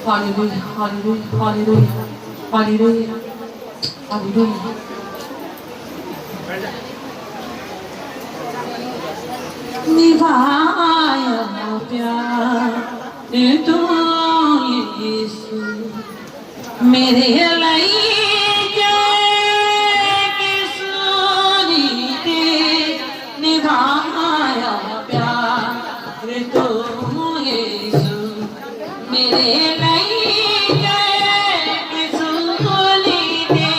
Hallelujah, hallelujah, hallelujah, hallelujah, hallelujah. निभाया प्यार तू यीशु मेरे लिए किसोरी दे निभाया प्यार तू यीशु मेरे लिए किसोरी दे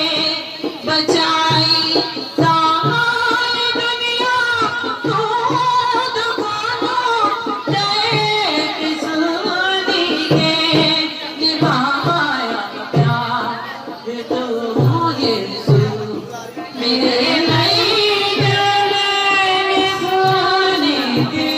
बचाई सारी दुनिया तू दुखानो जय किसोरी दे निभाया प्यार तू यीशु मेरे लिए किसोरी दे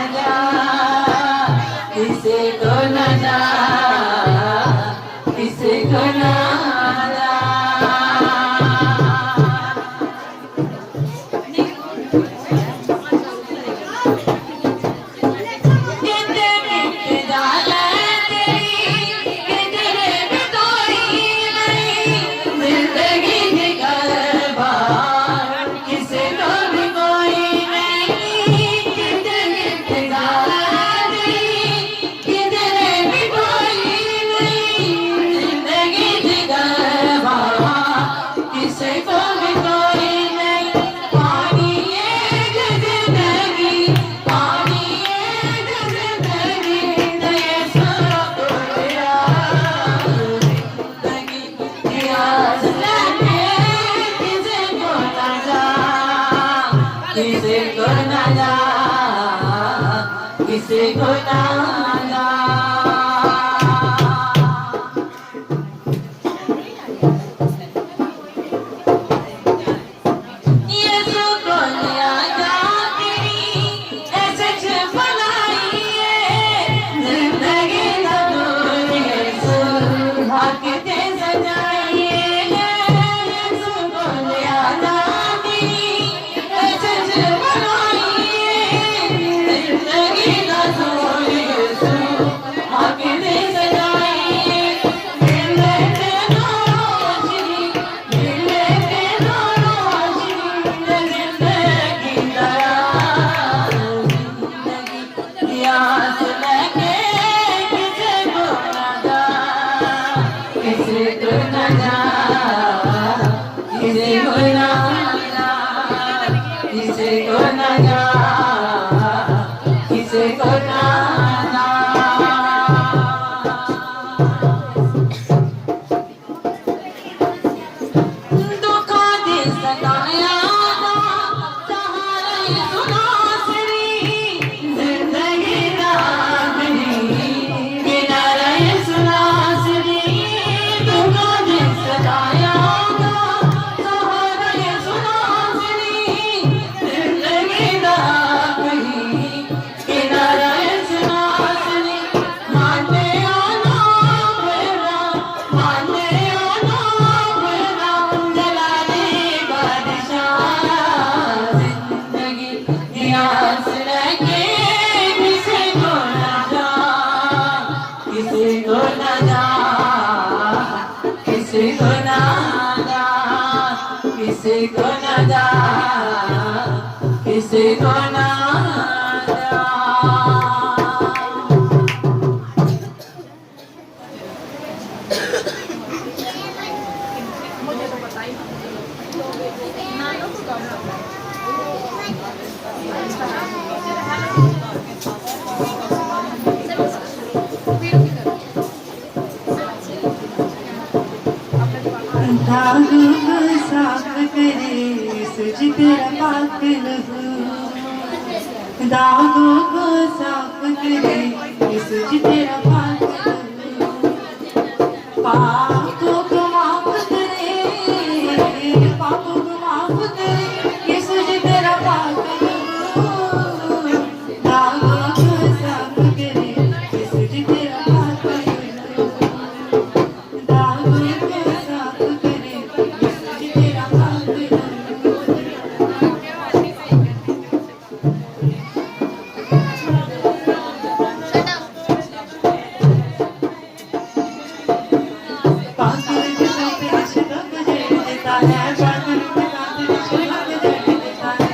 Yeah. जा, किसी को ना जा। यीशु को लिया जा तेरी ऐसे बनाई है, जिंदगी ना दूर यीशु हक दे सजाई है। यीशु को लिया जा तेरी ऐसे बनाई है, जिंदगी ना दूर यीशु हक दे सजाई है। मिले तेरा रोशनी, मिले तेरा रोशनी, जिंदगी दया, जिंदगी याद लेके किसी को ना जा, किसी को ना जा, किसी को ना जा, किसी को ना जा, किसी को ना जा। दुखों दे सताया था सहारा यीशु नासरी, जिंदगी रागनी किनारा यीशु नासरी। दुखों दे सताया था सहारा यीशु नासरी, जिंदगी रागनी किनारा यीशु नासरी। माने आना मेरा, माने आना मेरा, जलाली बादशाह, जिंदगी याद लेके किसी को ना जा, किसी को ना जा, किसी को ना जा, किसी को ना जा, किसी को ना जा। दागों को साफ करे सूझ तेरा पाक लहू, दागों को साफ करे सूझ तेरा पाक लहू। पापों को माफ करे, पापों को माफ करे ये सूझ तेरा पाक लहू। दागों को साफ करे ये सूझ तेरा पाक लहू, दागों को साफ करे ये सूझ तेरा पाक लहू। पाखुर के साथ रिश्ता गुजर देता है, पाखुर के साथ रिश्ता गुजर देता है।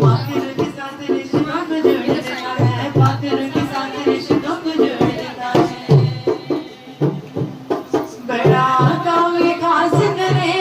पाखुर के साथ रिश्ता गुजर देता है, पाखुर के साथ रिश्ता गुजर देता है। बड़ा काम ये खास करे,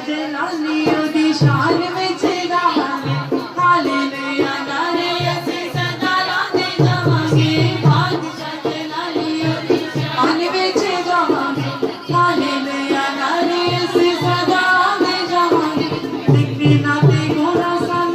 जलानी ओदी शान विच गावांगे हालेलुया नारे असीं सदा लांदे जावांगे भाग